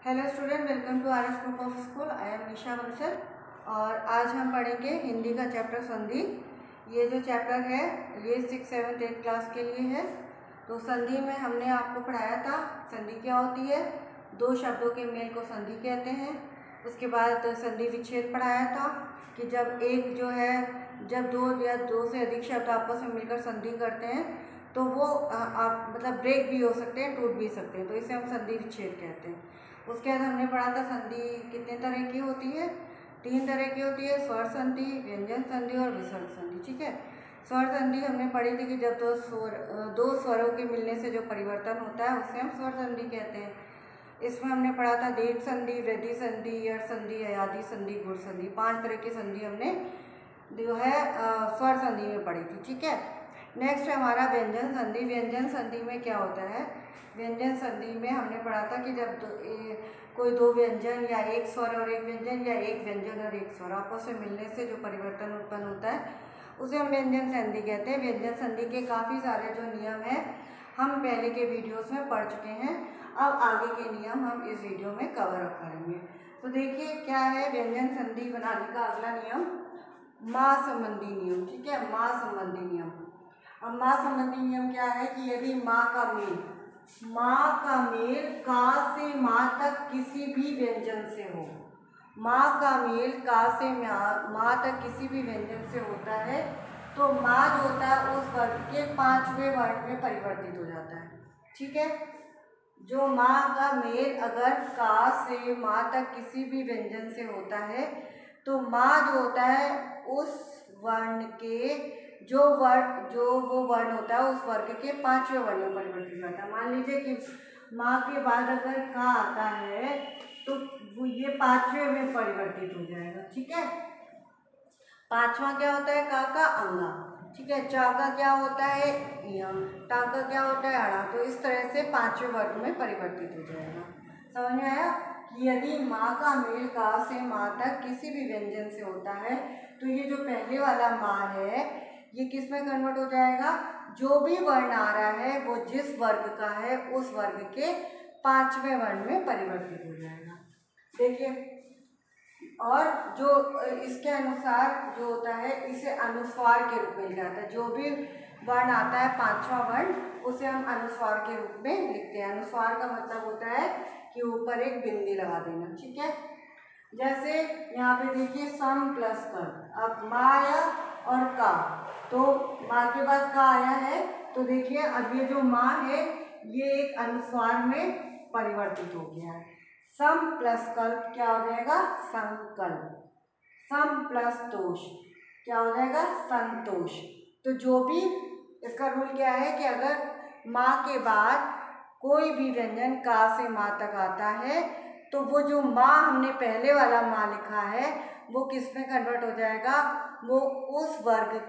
Hello student, welcome to R S group of school. I am Nisha Bansal और आज हम पढ़ेंगे हिंदी का चैप्टर संधि। ये जो चैप्टर है ये 6, 7, 8 क्लास के लिए है। तो संधि में हमने आपको पढ़ाया था संधि क्या होती है, दो शब्दों के मेल को संधि कहते हैं। उसके बाद संधि विच्छेद पढ़ाया था कि जब एक जो है जब दो या दो से अधिक शब्द आपस में मिलकर संधि करते हैं तो वो आप मतलब ब्रेक भी हो सकते हैं, टूट भी सकते हैं, तो इसे हम संधि विच्छेद कहते हैं। उसके बाद हमने पढ़ा था संधि कितने तरह की होती है, 3 तरह की होती है, स्वर संधि, व्यंजन संधि और विसर्ग संधि। ठीक है, स्वर संधि हमने पढ़ी थी कि जब दो स्वरों के मिलने से जो परिवर्तन होता है उसे हम स्वर संधि कहते हैं। इसमें हमने पढ़ा था दीर्घ संधि, वृद्धि संधि, यठ संधि, अयादि संधि, गुण संधि। 5 तरह की संधि हमने जो है स्वर संधि में पढ़ी थी। ठीक है, नेक्स्ट है हमारा व्यंजन संधि। व्यंजन संधि में क्या होता है, व्यंजन संधि में हमने पढ़ा था कि जब कोई दो व्यंजन या एक स्वर और एक व्यंजन या एक व्यंजन और एक स्वर आपस में मिलने से जो परिवर्तन उत्पन्न होता है उसे हम व्यंजन संधि कहते हैं। व्यंजन संधि के काफ़ी सारे जो नियम हैं हम पहले के वीडियोस में पढ़ चुके हैं। अब आगे के नियम हम इस वीडियो में कवर अप करेंगे। तो देखिए क्या है व्यंजन संधि बनाने का अगला नियम, माँ संबंधी नियम। ठीक है, माँ संबंधी नियम। अब माँ संबंधी नियम क्या है कि यदि माँ का मेल का से माँ तक किसी भी व्यंजन से हो, माँ का मेल का से माँ तक किसी भी व्यंजन से होता है तो माँ जो होता है उस वर्ग के 5वें वर्ण में परिवर्तित हो जाता है। ठीक है, जो माँ का मेल अगर का से माँ तक किसी भी व्यंजन से होता है तो माँ जो होता है उस वर्ण के जो वो वर्ण होता है उस वर्ग के 5वें वर्ण में परिवर्तित हो जाता है। मान लीजिए कि माँ के बाद अगर का आता है तो वो ये 5वें में परिवर्तित हो जाएगा। ठीक है, 5वां क्या होता है, का अंगा। ठीक है, चा का क्या होता है, यम, टा का क्या होता है, अड़ा। तो इस तरह से 5वें वर्ग में परिवर्तित हो जाएगा। समझ में आया कि यदि माँ का मेल का से माँ तक किसी भी व्यंजन से होता है तो ये जो पहले वाला माँ है ये किस में कन्वर्ट हो जाएगा, जो भी वर्ण आ रहा है वो जिस वर्ग का है उस वर्ग के 5वें वर्ण में परिवर्तित हो जाएगा। देखिए, और जो इसके अनुसार जो होता है इसे अनुस्वार के रूप में लिखा जाता है। जो भी वर्ण आता है 5वां वर्ण उसे हम अनुस्वार के रूप में लिखते हैं। अनुस्वार का मतलब होता है कि ऊपर एक बिंदी लगा देना। ठीक है, जैसे यहाँ पे देखिए सम प्लस कर, अब माँ आया और का, तो माँ के बाद का आया है तो देखिए अब ये जो माँ है ये एक अनुस्वार में परिवर्तित हो गया है। सम प्लस कल्प क्या हो जाएगा, संकल्प। सम प्लस तोष क्या हो जाएगा, संतोष। तो जो भी इसका रूल क्या है कि अगर माँ के बाद कोई भी व्यंजन का से माँ तक आता है तो वो जो माँ हमने पहले वाला माँ लिखा है वो किस में कन्वर्ट हो जाएगा, वो उस वर्ग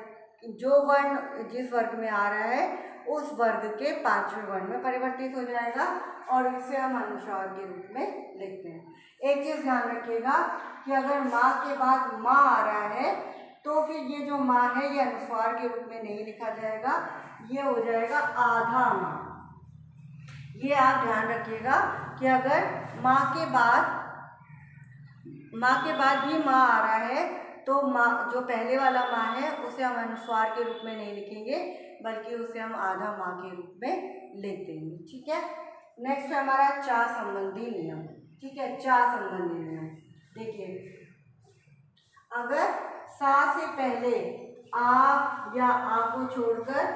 जो वर्ण जिस वर्ग में आ रहा है उस वर्ग के 5वें वर्ण में परिवर्तित हो जाएगा और इसे हम अनुस्वार के रूप में लिखते हैं। एक चीज़ ध्यान रखिएगा कि अगर माँ के बाद माँ आ रहा है तो फिर ये जो माँ है ये अनुस्वार के रूप में नहीं लिखा जाएगा, ये हो जाएगा आधा माँ। ये आप ध्यान रखिएगा कि अगर माँ के बाद भी माँ आ रहा है तो माँ जो पहले वाला माँ है उसे हम अनुस्वार के रूप में नहीं लिखेंगे बल्कि उसे हम आधा माँ के रूप में लिख देंगे। ठीक है, नेक्स्ट है हमारा चा संबंधी नियम। ठीक है, चा संबंधी नियम देखिए, अगर सा से पहले आ या आ को छोड़कर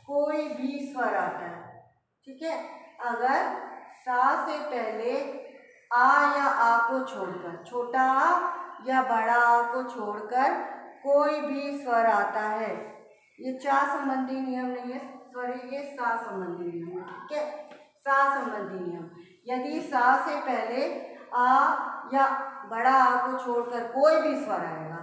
कोई भी स्वर आता है, ठीक है, अगर सा से पहले आ या आ को छोड़कर, छोटा आ या बड़ा आ को छोड़कर कोई भी स्वर आता है, ये चा संबंधी नियम नहीं है, सॉरी ये सा संबंधी नियम है। ठीक है, सा संबंधी नियम, यदि सा से पहले आ या बड़ा आ को छोड़कर कोई भी स्वर आएगा,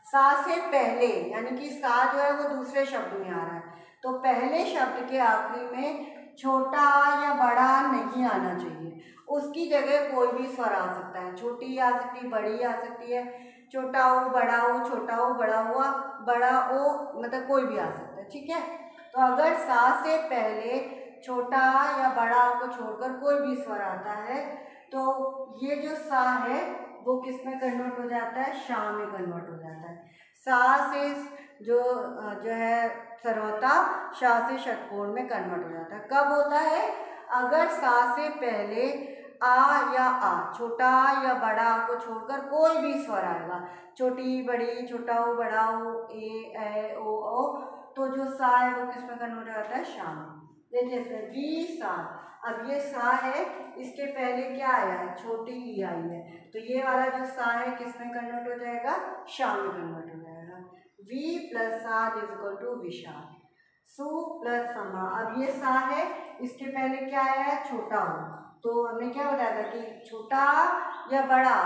सा से पहले यानी कि सा जो है वो दूसरे शब्द में आ रहा है तो पहले शब्द के आखिरी में छोटा आ या बड़ा नहीं आना चाहिए, उसकी जगह कोई भी स्वर आ सकता है। छोटी आ सकती है, बड़ी आ सकती है, छोटा हो बड़ा हो, छोटा हो बड़ा हुआ, बड़ा हो, मतलब कोई भी आ सकता है। ठीक है, तो अगर सा से पहले छोटा आ या बड़ा आ को छोड़कर कोई भी स्वर आता है तो ये जो सा है वो किस में कन्वर्ट हो जाता है, शा में कन्वर्ट हो जाता है। सा से जो है सरौता, शा से षटकोण में कन्वर्ट हो जाता है। कब होता है, अगर सा से पहले आ या आ, छोटा या बड़ा आ को छोड़कर कोई भी स्वर आएगा, छोटी बड़ी, छोटा हो बड़ा हो, ए ओ, तो जो सा है वो किस में कन्वर्ट हो जाता है, शा में। देखिए इसमें वी सा, अब ये सा है, इसके पहले क्या आया है, छोटी ई आई है, तो ये वाला जो सा है किस में कन्वर्ट हो जाएगा, शा में कन्वर्ट हो जाएगा। वी प्लस सा इज इक्वल टू विशाल। सु प्लस समा, अब ये सा है, इसके पहले क्या आया है, छोटा हो, तो हमने क्या बताया था कि छोटा या बड़ा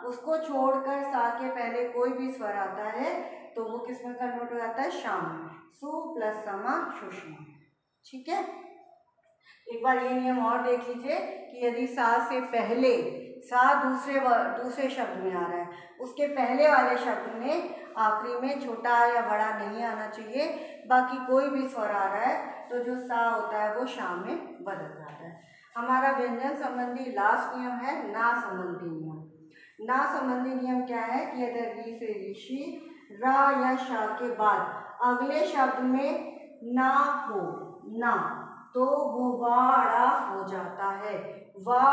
उसको छोड़कर सा के पहले कोई भी स्वर आता है तो वो किस में कन्वर्ट हो जाता है, शा में। सु प्लस समा सुषमा। ठीक है, एक बार ये नियम और देख लीजिए कि यदि सा से पहले, सा दूसरे शब्द में आ रहा है, उसके पहले वाले शब्द में आखिरी में छोटा या बड़ा नहीं आना चाहिए, बाकी कोई भी स्वर आ रहा है तो जो सा होता है वो शा में बदल जाता है। हमारा व्यंजन संबंधी लास्ट नियम है ना संबंधी नियम। ना संबंधी नियम क्या है कि यदि री से ऋषि, रा या शा के बाद अगले शब्द में ना हो, ना, तो वो वा अड़ा हो जाता है, वा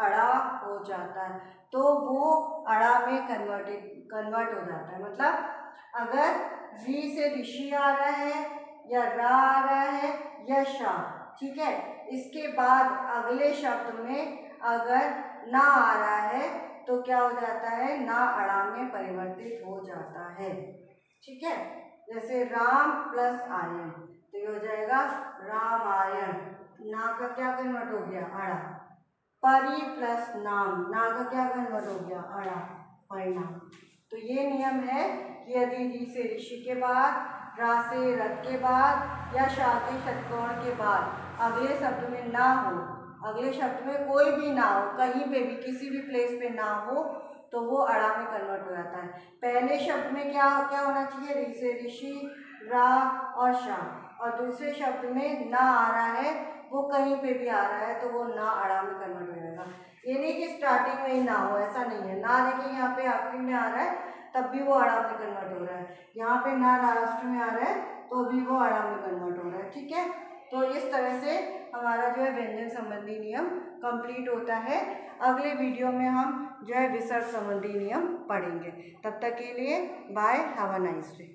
अड़ा हो जाता है, तो वो अड़ा में कन्वर्ट हो जाता है। मतलब अगर री से ऋषि आ रहा है या रा आ रहा है या शा, ठीक है, इसके बाद अगले शब्द में अगर ना आ रहा है तो क्या हो जाता है, ना अड़ा में परिवर्तित हो जाता है। ठीक है, जैसे राम प्लस आयन, तो ये हो जाएगा रामायण, ना का क्या कन्वर्ट हो गया, अड़ा। परि प्लस नाम, ना का क्या कन्वर्ट हो गया, अड़ा, परिणाम। तो ये नियम है कि यदि री से ऋषि के बाद, रा से रथ के बाद या शा के षटकोण के बाद अगले शब्द में ना हो, अगले शब्द में कोई भी ना हो, कहीं पे भी किसी भी प्लेस पे ना हो, तो वो अड़ा में कन्वर्ट हो जाता है। पहले शब्द में क्या क्या होना चाहिए, री से ऋषि, रा और शा, और दूसरे शब्द में ना आ रहा है, वो कहीं पे भी आ रहा है तो वो ना अड़ा में कन्वर्ट हो जाएगा। ये नहीं कि स्टार्टिंग में ही ना हो, ऐसा नहीं है। ना देखिए यहाँ पे आखिरी में आ रहा है तब भी वो अड़ा में कन्वर्ट हो रहा है, यहाँ पे ना लास्ट में आ रहा है तो भी वो अड़ा में कन्वर्ट हो रहा है। ठीक है, तो इस तरह से हमारा जो है व्यंजन संबंधी नियम कंप्लीट होता है। अगले वीडियो में हम जो है विसर्ग संबंधी नियम पढ़ेंगे। तब तक के लिए bye, have a nice day.